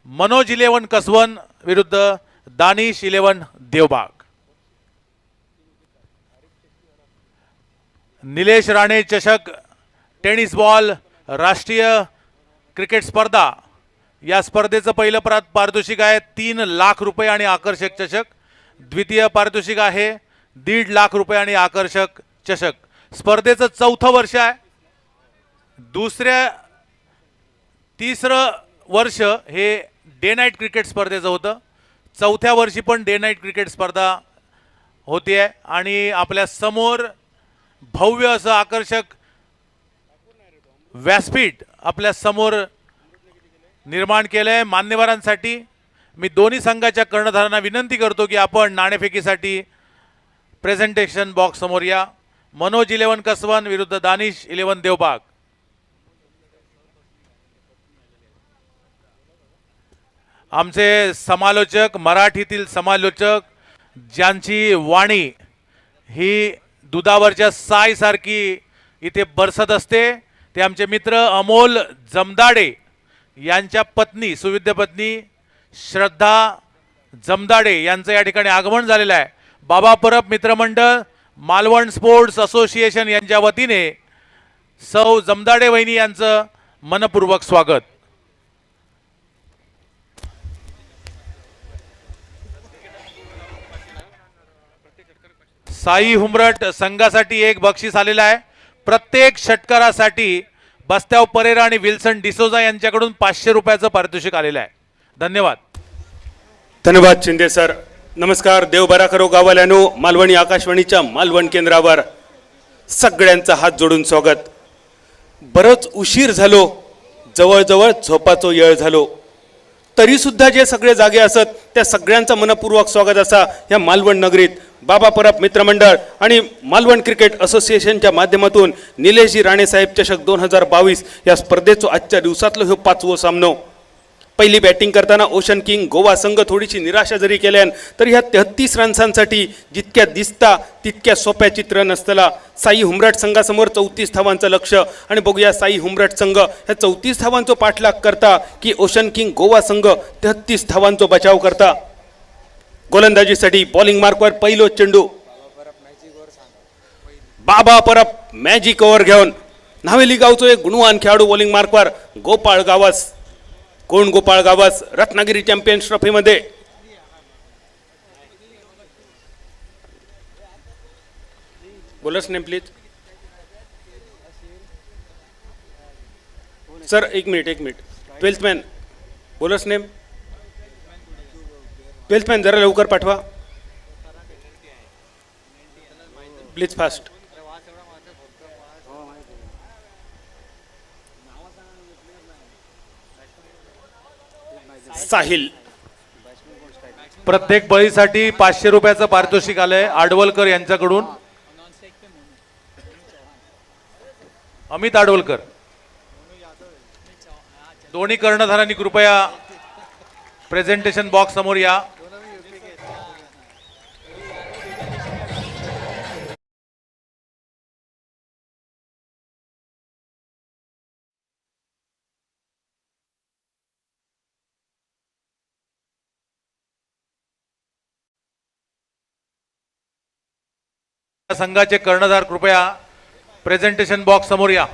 मनोज 11 कसवन विरुद्ध दानिश 11 देवबाग। निलेश राणे चषक टेनिस बॉल राष्ट्रीय क्रिकेट स्पर्धा, या स्पर्धेचं पहिलं पारितोषिक आहे 3 लाख रुपये आणि आकर्षक चषक। द्वितीय पारितोषिक आहे 1.5 लाख रुपये आणि आकर्षक चषक। स्पर्धेचं 4थं वर्ष आहे। तिसरं वर्ष हे डे नाईट क्रिकेट स्पर्धेचं होतं। 4थ्या वर्षी पण डे नाईट क्रिकेट स्पर्धा होती आहे आणि आपल्या समोर भव्य असं आकर्षक व्यासपीठ आपल्या समोर निर्माण केलंय मान्यवरांसाठी। मी दोन्ही संघाच्या कर्णधारांना विनंती करतो की आपण नाणेफेकीसाठी प्रेझेंटेशन बॉक्स समोर या। मनोज 11 कसवन विरुद्ध दानिश 11 देवबाग। आमचे समालोचक, मराठीतील समालोचक ज्यांची वाणी ही दुधावरच्या साईसारखी इथे बरसत असते, ते आमचे मित्र अमोल जमदाडे यांच्या पत्नी, सुविद्य पत्नी श्रद्धा जमदाडे यांचं या ठिकाणी आगमन झालेलं आहे। बाबा परब मित्रमंडळ, मालवण स्पोर्ट्स असोसिएशन यांच्या वतीने सौ जमदाडे वहिनी यांचं मनपूर्वक स्वागत। शाही हुमरट संघासाठी एक बक्षीस आलेलं आहे। प्रत्येक षटकारासाठी बस्त्याव परेरा आणि विल्सन डिसोजा यांच्याकडून 500 रुपयाचं पारितोषिक आलेलं आहे। धन्यवाद। धन्यवाद शिंदे सर। नमस्कार, देव बरा करो गावाल्यानो। मालवणी आकाशवाणीच्या मालवण केंद्रावर सगळ्यांचं हात जोडून स्वागत। बरंच उशीर झालो, जवळजवळ झोपाचो वेळ झालो, तरी सुद्धा जे सगळे जागे असत त्या सगळ्यांचं मनपूर्वक स्वागत असा या मालवण नगरीत बाबा परब मित्रमंडळ आणि मालवण क्रिकेट असोसिएशनच्या माध्यमातून निलेशजी राणे साहेब चषक 2022 या स्पर्धेचो आजच्या दिवसातलो हे 5वो सामनो। पहिली बॅटिंग करताना ओशन किंग गोवा संघ थोडीशी निराशा जरी केल्यान तरी ह्या 33 रन्सांसाठी जितक्या दिसता तितक्या सोप्या चित्र नसतला। शाही हुमरट संघासमोर 34 धावांचं लक्ष आणि बघूया शाही हुमरट संघ ह्या 34 धावांचो पाठलाग करता की ओशन किंग गोवा संघ 33 धावांचो बचाव करता। गोलंदाजीसाठी बॉलिंग मार्कवर पहिलो चेंडू बाबा परब मॅजिक ओव्हर घेऊन नावेली गावचो एक गुणवान खेळाडू बॉलिंग मार्कवर गोपाळ गावस। कोण गोपाळ गावस रत्नागिरी चॅम्पियन्स ट्रॉफीमध्ये बॉलर्स नेम प्लीज. सर एक minute. 12th man bowlers name. 12th man जरा लवकर पाठवा प्लीज फास्ट. साहिल. प्रत्येक बळीसाठी 500 रुपयाचं पारितोषिक आलंय आडवलकर यांच्याकडून. अमित आडवलकर. दोन्ही कर्णधारांनी कृपया प्रेझेंटेशन बॉक्स समोर या. संघाचे कर्णधार कृपया प्रेझेंटेशन बॉक्स समोर या.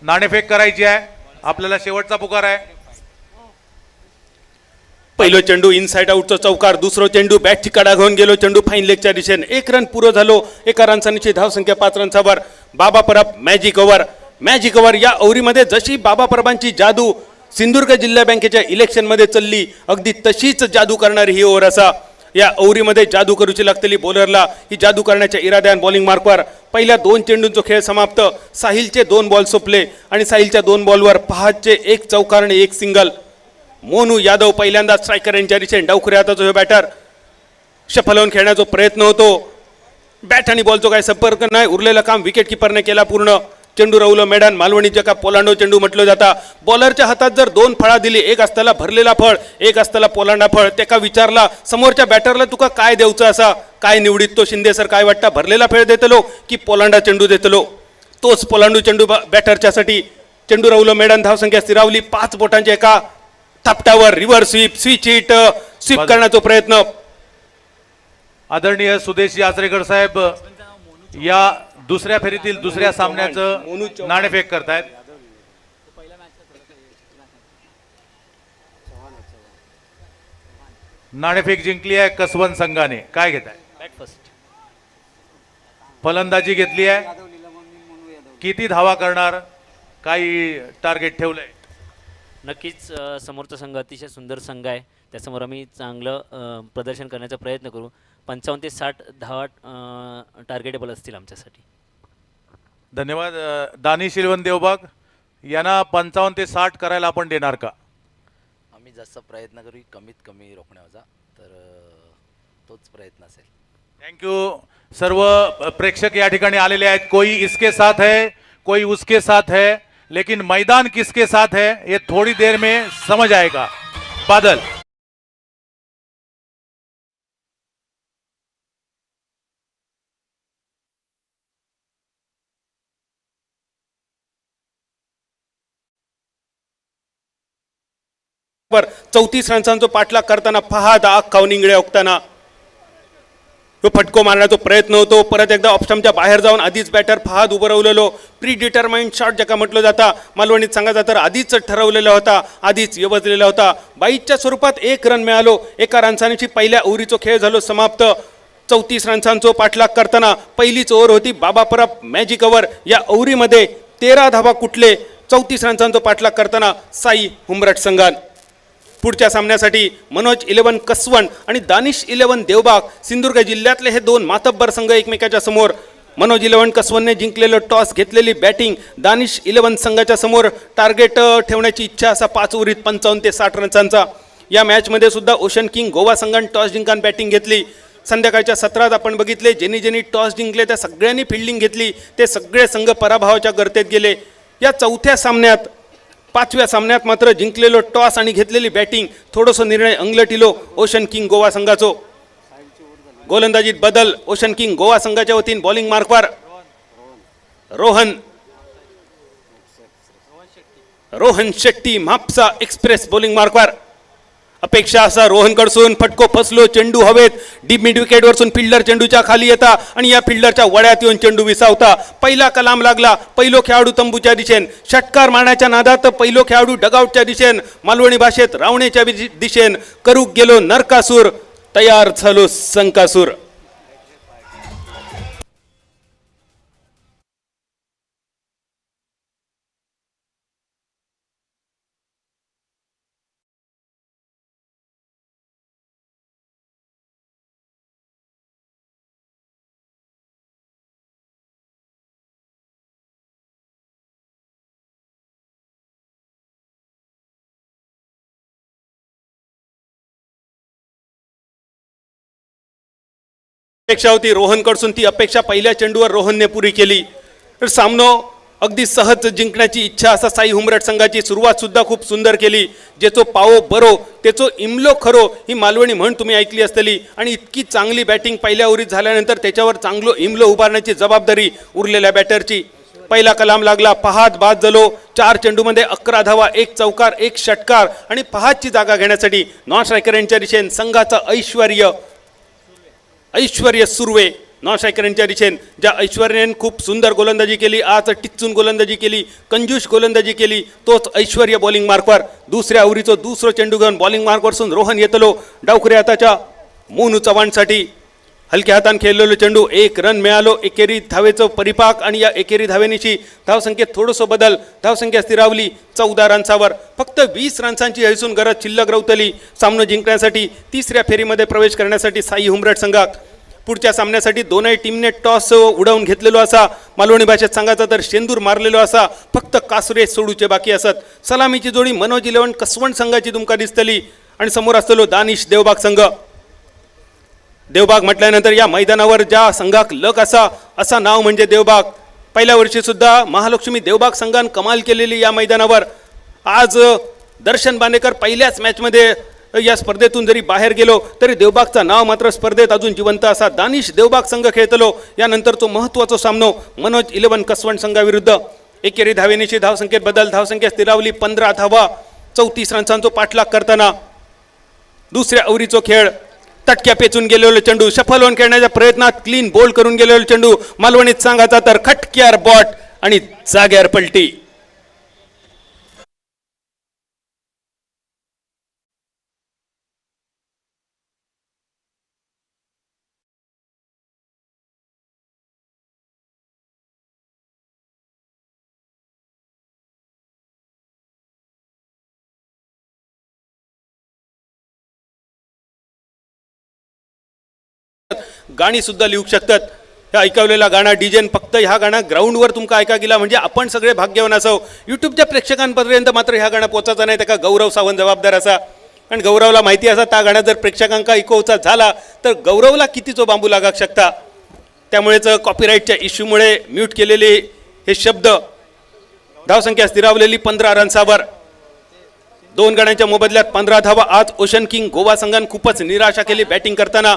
नाणेफेक करायची आहे. आपल्याला शेवटचा पुकार आहे. पहिलो चेंडू इनसाइड आउटचा चौकार. दुसरो चेंडू बॅटची कडा घेऊन गेलो. चेंडू फाईन लेगच्या दिशेने. 1 रन पुरो झालो. एका रनसानीची धावसंख्या 5 रनसावर. बाबा परब मॅजिक ओव्हर. या ओव्हरीमध्ये जशी बाबा परबांची जादू सिंधुदुर्ग जिल्हा बँकेच्या इलेक्शनमध्ये चालली अगदी तशीच जादू करणारी ही ओव्हर असा. या ओव्हरीमध्ये जादू करूची लागतेली बॉलरला. ही जादू करण्याच्या इराद्याने बॉलिंग मार्कवर पहिल्या 2 चेंडूंचा खेळ समाप्त. साहिलचे 2 बॉल सोपले आणि साहिलच्या 2 बॉलवर फहादचे 1 चौकार आणि 1 सिंगल. मोनू यादव पहिल्यांदा स्ट्रायकर यांच्या दिशेने डावखुऱ्या हाताचा हे बॅटर. शफल होऊन खेळण्याचा प्रयत्न होतो. बॅट आणि बॉलचा काही संपर्क नाही. उरलेलं काम विकेट किपरने केला पूर्ण. चेंडू रवलं मैदान. मालवणीच्या का पोलांडो चेंडू म्हटलं जाता. बॉलरच्या हातात जर 2 फळा दिली, एक असताना भरलेला फळ, एक असताना पोलांडा फळ. त्याका विचारला समोरच्या बॅटरला तुका काय देऊचं असा, काय निवडीत तो शिंदे सर काय वाटतं, भरलेला खेळ देतलो की पोलांडा चेंडू देतलो. तोच पोलांडू चेंडू बॅटरच्यासाठी. चेंडू रवलं मैदान. धावसंख्या स्थिरावली 5 बोटांच्या एका थापटावर. रिव्हर्स स्विच हिट स्वीप करण्याचा प्रयत्न. आदरणीय सुदेश यात्रेकर साहेब या दुसऱ्या फेरीतील दुसऱ्या सामन्याचं नाणेफेक करतायत. नाणेफेक जिंकली आहे कसवन संघाने. काय घेत आहे? Bat first. फलंदाजी घेतली आहे. किती धावा करणार? काही टार्गेट ठेवलंय? नक्कीच समोरचा संघ अतिशय सुंदर संघ आहे. त्यासमोर आम्ही चांगलं प्रदर्शन करण्याचा प्रयत्न करू. 55 ते 60 धावा टार्गेटेबल असतील आमच्यासाठी. धन्यवाद. दानिश इलेवन देवबाग यांना 55 ते 60 करायला आपण देणार का? आम्ही जास्त प्रयत्न करू कमीत कमी रोखण्याचा. तर तोच प्रयत्न असेल. थँक्यू. सर्व प्रेक्षक या ठिकाणी आलेले आहेत. कोई इसके साथ है, कोई उसके साथ है, लेकिन मैदान किसके साथ है ये थोड़ी देर में समझ आएगा. बादल. वर 34 रन्सांचा पाठलाग करताना फहाद आखावून इंगळे ओकताना तो फटको मारण्याचा प्रयत्न होतो. परत एकदा ऑप्शनच्या बाहेर जाऊन आधीच बॅटर फहाद उभं राहिलेलो. प्री डिटरमाइंड शॉट ज्याका म्हटलं जाता मालवणीत सांगायचा तर आधीच ठरवलेला होता, आधीच योजलेला होता. 22च्या स्वरूपात 1 रन मिळालो. एका रनसानीची पहिल्या ओव्हरीचा खेळ झालो समाप्त. 34 रन्सांचा पाठलाग करताना पहिलीच ओव्हर होती बाबा परब मॅजिक ओव्हर. या ओव्हरीमध्ये 13 धावा कुठले. 34 रन्सांचा पाठलाग करताना साई हुंबरट संघान. पुढच्या सामन्यासाठी मनोज 11 कसवन आणि दानिश 11 देवबाग सिंधुदुर्ग जिल्ह्यातले हे 2 मातब्बर संघ एकमेकाच्या समोर. मनोज 11 कसवनने जिंकलेलं टॉस घेतलेली बॅटिंग. दानिश 11 संघाच्या समोर टार्गेट ठेवण्याची इच्छा असा 5 ओव्हरीत 55 ते 60 रन्सांचा. या मॅचमध्ये सुद्धा ओशन किंग गोवा संघाने टॉस जिंकून बॅटिंग घेतली. संध्याकाळच्या सत्रात आपण बघितले ज्यांनी टॉस जिंकले त्या सगळ्यांनी फिल्डिंग घेतली. ते सगळे संघ पराभवाच्या गर्तेत गेले. या चौथ्या सामन्यात 5व्या सामन्यात मात्र जिंकलेलो टॉस आणि घेतलेली बॅटिंग थोडंसं निर्णय अंगलटिलो ओशन किंग गोवा संघाचो. गोलंदाजीत बदल. ओशन किंग गोवा संघाच्या वतीने बॉलिंग मार्कवर रोहन शेट्टी म्हापसा एक्सप्रेस बॉलिंग मार्कवर. अपेक्षा असा रोहन कडसून फटको फसलो. चेंडू हवेत. डीप मिड विकेट वरसून फिल्डर चेंडूच्या खाली येता आणि या फिल्डरच्या वड्यात येऊन चेंडू विसावता. पहिला कलाम लागला. पहिलो खेळाडू तंबूच्या दिशेन. षटकार मारण्याच्या नादात पहिलो खेळाडू डगआउटच्या दिशेन. मालवणी भाषेत रावणेच्या दिशेन. करूक गेलो नरकासूर. तयार झालो संकासूर. अपेक्षा होती रोहनकडून, ती अपेक्षा पहिल्या चेंडूवर रोहनने पुरी केली. तर सामनो अगदी सहज जिंकण्याची इच्छा असा साई हुंबरट संघाची सुरुवात सुद्धा खूप सुंदर केली. जेचो पावो बरो तेचो इमलो खरो ही मालवणी म्हण तुम्ही ऐकली असतली. आणि इतकी चांगली बॅटिंग पहिल्या ओव्हरीत झाल्यानंतर त्याच्यावर चांगलो इमलो उभारण्याची जबाबदारी उरलेल्या बॅटरची. पहिला कलाम लागला, पहात बाद झालो. 4 चेंडूमध्ये 11 धावा, 1 चौकार, 1 षटकार आणि पहातची जागा घेण्यासाठी नॉन स्ट्रायकर यांच्या दिशेने संघाचा ऐश्वर्य सुर्वे नॉन स्ट्रायकर यांच्या दिशेने, ज्या ऐश्वर्याने खूप सुंदर गोलंदाजी केली, आज टिच्चून गोलंदाजी केली, कंजूष गोलंदाजी केली, तोच ऐश्वर्य बॉलिंग मार्कवर. दुसऱ्या ओव्हरीचो दुसरो चेंडू घेऊन बॉलिंग मार्कवरसून रोहन येतलो डावखुऱ्या हाताच्या मोनू चव्हाणसाठी. हलक्या हातान खेळलेलो चेंडू, 1 रन मिळालो. एकेरी धावेचं परिपाक आणि या एकेरी धावेनीची धावसंख्येत थोडंसं बदल. धावसंख्या स्थिरावली 14 रन्सावर. फक्त 20 रन्सांची हयसून गरज शिल्लक रवतली सामना जिंकण्यासाठी, तिसऱ्या फेरीमध्ये प्रवेश करण्यासाठी साई हुंबरट संघात. पुढच्या सामन्यासाठी दोनही टीमने टॉस उडवून घेतलेलो असा. मालवणी भाषेत सांगायचं तर शेंदूर मारलेलो असा. फक्त कासुरे सोडूचे बाकी असत. सलामीची जोडी मनोज 11 कसवण संघाची तुमका दिसतली आणि समोर असलेलो दानिश देवबाग संघ. देवबाग म्हटल्यानंतर या मैदानावर ज्या संघाक लक असा नाव म्हणजे देवबाग. पहिल्या वर्षी सुद्धा महालक्ष्मी देवबाग संघान कमाल केलेली या मैदानावर. आज दर्शन बांदेकर पहिल्याच मॅचमध्ये या स्पर्धेतून जरी बाहेर गेलो तरी देवबागचा नाव मात्र स्पर्धेत अजून जिवंत असा. दानिश देवबाग संघ खेळतलो. यानंतर तो महत्त्वाचा सामनो मनोज 11 कसवण संघाविरुद्ध. एकेरी धावेनीची धावसंख्येत बदल. धावसंख्या स्थिरावली 15 धावा 34 रन्सांचो पाठलाग करताना. दुसऱ्या ओव्हरीचो खेळ, तटक्या पेचून गेलेलो चेंडू, शफल होऊन खेळण्याच्या प्रयत्नात क्लीन बोल्ड करून गेलेलो चेंडू. मालवणीत सांगायचा तर खटक्यार बॉट आणि जाग्यार पलटी. गाणी सुद्धा लिहू शकतात. ह्या ऐकवलेला गाणं डीजेन फक्त ह्या गाणं ग्राउंडवर तुमका ऐका गेला म्हणजे आपण सगळे भाग्यवान असो. युट्यूबच्या प्रेक्षकांपर्यंत मात्र ह्या गाणं पोचायचं नाही, त्याका गौरव सावंत जबाबदार असा. आणि गौरवला माहिती असा त्या गाण्यात जर प्रेक्षकांका ऐकवचा झाला तर गौरवला कितीचो बांबू लागाक शकता. त्यामुळेच कॉपीराईटच्या इश्यूमुळे म्यूट केलेले हे शब्द. धावसंख्या स्थिरावलेली 15 रन्सावर. 2 गड्यांच्या मोबदल्यात 15 धावा. आज ओशन किंग गोवा संघाने खूपच निराशा केली बॅटिंग करताना.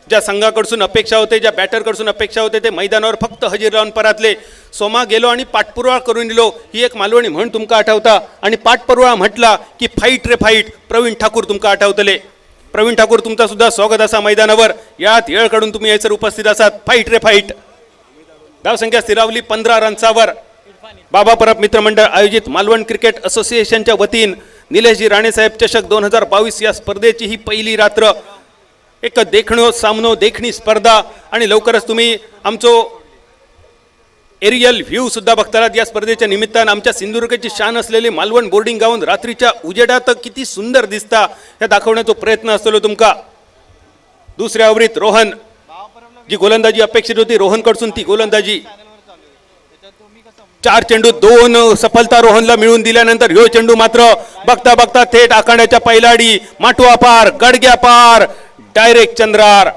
ज्या संघाकडून अपेक्षा होते, ज्या बॅटरकडून अपेक्षा होते ते मैदानावर फक्त हजीर राहून परातले. सोमा गेलो आणि पाठपुरावा करून दिलो ही एक मालवणी म्हण तुमका आठवता. आणि पाठपुरावा म्हटला की फाईट रे फाईट. प्रवीण ठाकूर तुमका आठवतले. प्रवीण ठाकूर तुमचा सुद्धा स्वागत असा मैदानावर. यात येळ काढून तुम्ही यायचं उपस्थित असात. फाईट रे फाईट. धावसंख्या स्थिरावली 15 रन्सावर. बाबा परब मित्रमंडळ आयोजित मालवण क्रिकेट असोसिएशनच्या वतीन निलेशजी राणेसाहेब चषक 2022 या स्पर्धेची ही पहिली रात्र. एक देखणो सामनो, देखणी स्पर्धा. आणि लवकरच तुम्ही आमचो एरियल व्ह्यू सुद्धा बघतालात या स्पर्धेच्या निमित्तानं. आमच्या सिंधुदुर्गची शान असलेली मालवण बोर्डिंग गाऊन रात्रीच्या उजेडात किती सुंदर दिसता हे दाखवण्याचा प्रयत्न असतो तुमका. दुसऱ्या ओव्हरीत रोहन, जी गोलंदाजी अपेक्षित होती रोहनकडून ती गोलंदाजी. 4 चेंडू 2 सफलता रोहनला मिळून दिल्यानंतर ह्यो चेंडू मात्र बघता बघता थेट आखाड्याच्या पैलाडी, माटवा पार, गडग्या पार, डायरेक्ट चंद्रार.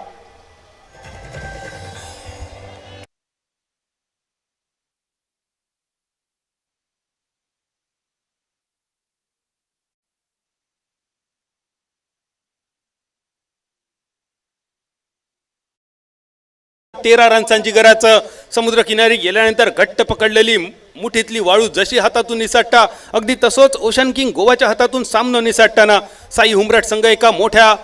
तेरा रन्सांची गरज. समुद्र किनारी गेल्यानंतर घट्ट पकडलेली मुठीतली वाळू जशी हातातून निसटता अगदी तसोच ओशन किंग गोवाच्या हातातून सामना निसटताना साई हुंबरट संघ एका मोठ्या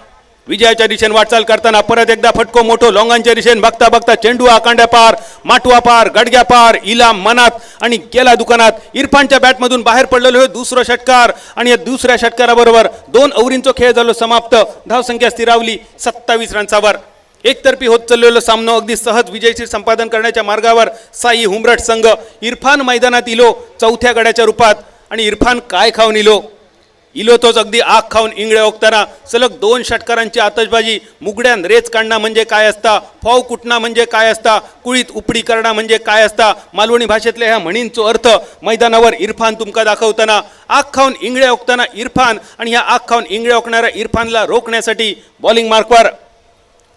विजयाच्या दिशेने वाटचाल करताना परत एकदा फटको मोठो लॉंगांच्या दिशेने. बघता बघता चेंडू आकांड्या पार, माटवा पार, गडग्या पार, इला मनात आणि गेला दुकानात. इरफानच्या बॅटमधून बाहेर पडलेलो दुसरा षटकार. आणि या दुसऱ्या षटकाराबरोबर 2 ओव्हरींचा खेळ झालो समाप्त. धावसंख्या स्थिरावली 27 रन्सावर. एकतर्फी होत चाललेला सामना अगदी सहज विजयशीर संपादन करण्याच्या मार्गावर साई हुंबरट संघ. इरफान मैदानात इलो चौथ्या गड्याच्या रूपात. आणि इरफान काय खाऊन इलो तोच अगदी आग खाऊन इंगळे ओकताना. सलग 2 षटकारांची आतषबाजी. मुगड्यान रेच काढणं म्हणजे काय असता, फाव कुटणं म्हणजे काय असता, कुळीत उपडी करणं म्हणजे काय असता. मालवणी भाषेतल्या ह्या म्हणींचो अर्थ मैदानावर इरफान तुमका दाखवताना. आग खाऊन इंगळे ओकताना इरफान. आणि ह्या आग खाऊन इंगळे ओकणाऱ्या इरफानला रोखण्यासाठी बॉलिंग मार्कवर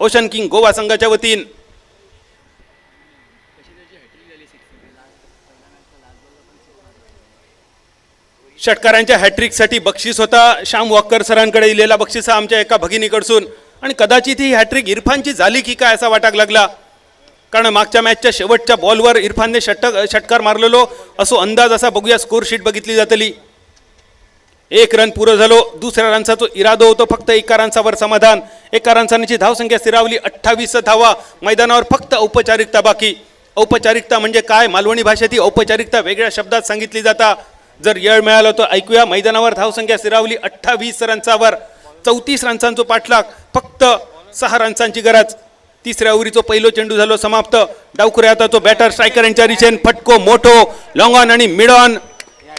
ओशन किंग गोवा संघाच्या वतीन षटकारांच्या हॅट्रिकसाठी बक्षीस होता श्याम वॉकर सरांकडे दिलेला बक्षीस हा आमच्या एका भगिनीकडसून आणि कदाचित ही हॅट्रिक इरफानची झाली की काय असा वाटाक लागला कारण मागच्या मॅचच्या शेवटच्या बॉलवर इरफानने षटकार मारलेलो असो अंदाज असा बघूया स्कोर शीट बघितली जातली 1 रन पुरं झालो दुसऱ्या रनचा जो इरादो होतो फक्त 1 रनसावर समाधान 1 रनसांची धावसंख्या स्थिरावली 28 धावा मैदानावर फक्त औपचारिकता बाकी औपचारिकता म्हणजे काय मालवणी भाषेत ही औपचारिकता वेगळ्या शब्दात सांगितली जाता जर वेळ मिळाला तर ऐकूया मैदानावर धावसंख्या स्थिरावली 28 रनसावर 34 रनसांचा पाठलाग फक्त 6 रनसांची गरज तिसऱ्या ओव्हरीचो पहिलो चेंडू झालो समाप्त डावखुरे आता तो बॅटर स्ट्रायकर यांच्या दिशेन फटको मोठो लॉंग ऑन आणि मिड ऑन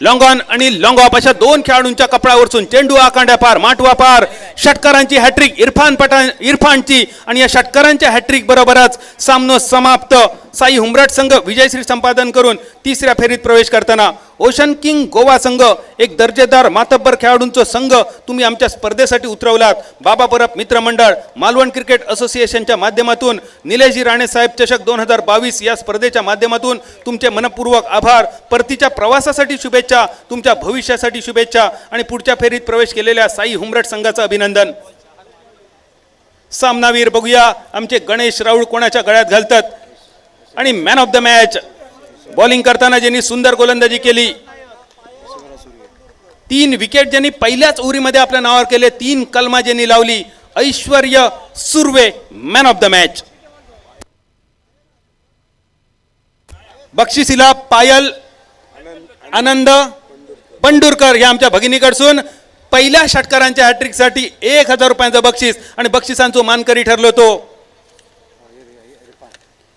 लॉंग ऑन आणि लॉंग ऑफ अशा दोन खेळाडूंच्या कपडावरसून चेंडू आकांड्या पार माटवा पार षटकारांची हॅट्रिक इरफानची आणि या षटकारांच्या हॅट्रिक बरोबरच सामना समाप्त साई हुंबरट संघ विजयश्री संपादन करून तिसऱ्या फेरीत प्रवेश करताना ओशन किंग गोवा संघ एक दर्जेदार मातब्बर खेळाडूंचा संघ तुम्ही आमच्या स्पर्धेसाठी उतरवलात बाबा परब मित्रमंडळ मालवण क्रिकेट असोसिएशनच्या माध्यमातून निलेशजी राणे साहेब चषक 2022 या स्पर्धेच्या माध्यमातून तुमचे मनपूर्वक आभार परतीच्या प्रवासासाठी शुभेच्छा तुमच्या भविष्यासाठी शुभेच्छा आणि पुढच्या फेरीत प्रवेश केलेल्या साई हुंबरट संघाचं अभिनंदन सामनावीर बघूया आमचे गणेश राऊळ कोणाच्या गळ्यात घालतात आणि man of the match bowling करताना ज्यांनी सुंदर गोलंदाजी केली 3 विकेट ज्यांनी पहिल्याच ओव्हरीमध्ये आपल्या नावावर केले 3 कलमा ज्यांनी लावली Aishwarya Surve man of the match बक्षिसीला पायल आनंद बंडुरकर या आमच्या भगिनीकडसून पहिल्या षटकारांच्या हॅट्रिकसाठी 1000 रुपयांचं बक्षीस आणि बक्षिसांचा मानकरी ठरलो तो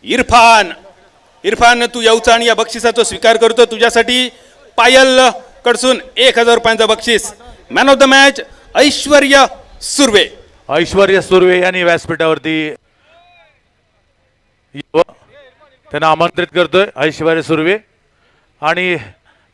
इरफान तू येऊचा आणि या बक्षिसाचा स्वीकार करतो तुझ्यासाठी पायल कडसून 1000 रुपयांचं बक्षीस मॅन ऑफ द मॅच ऐश्वर्य सुर्वे यांनी व्यासपीठावरती त्यांना आमंत्रित करतोय ऐश्वर्य सुर्वे आणि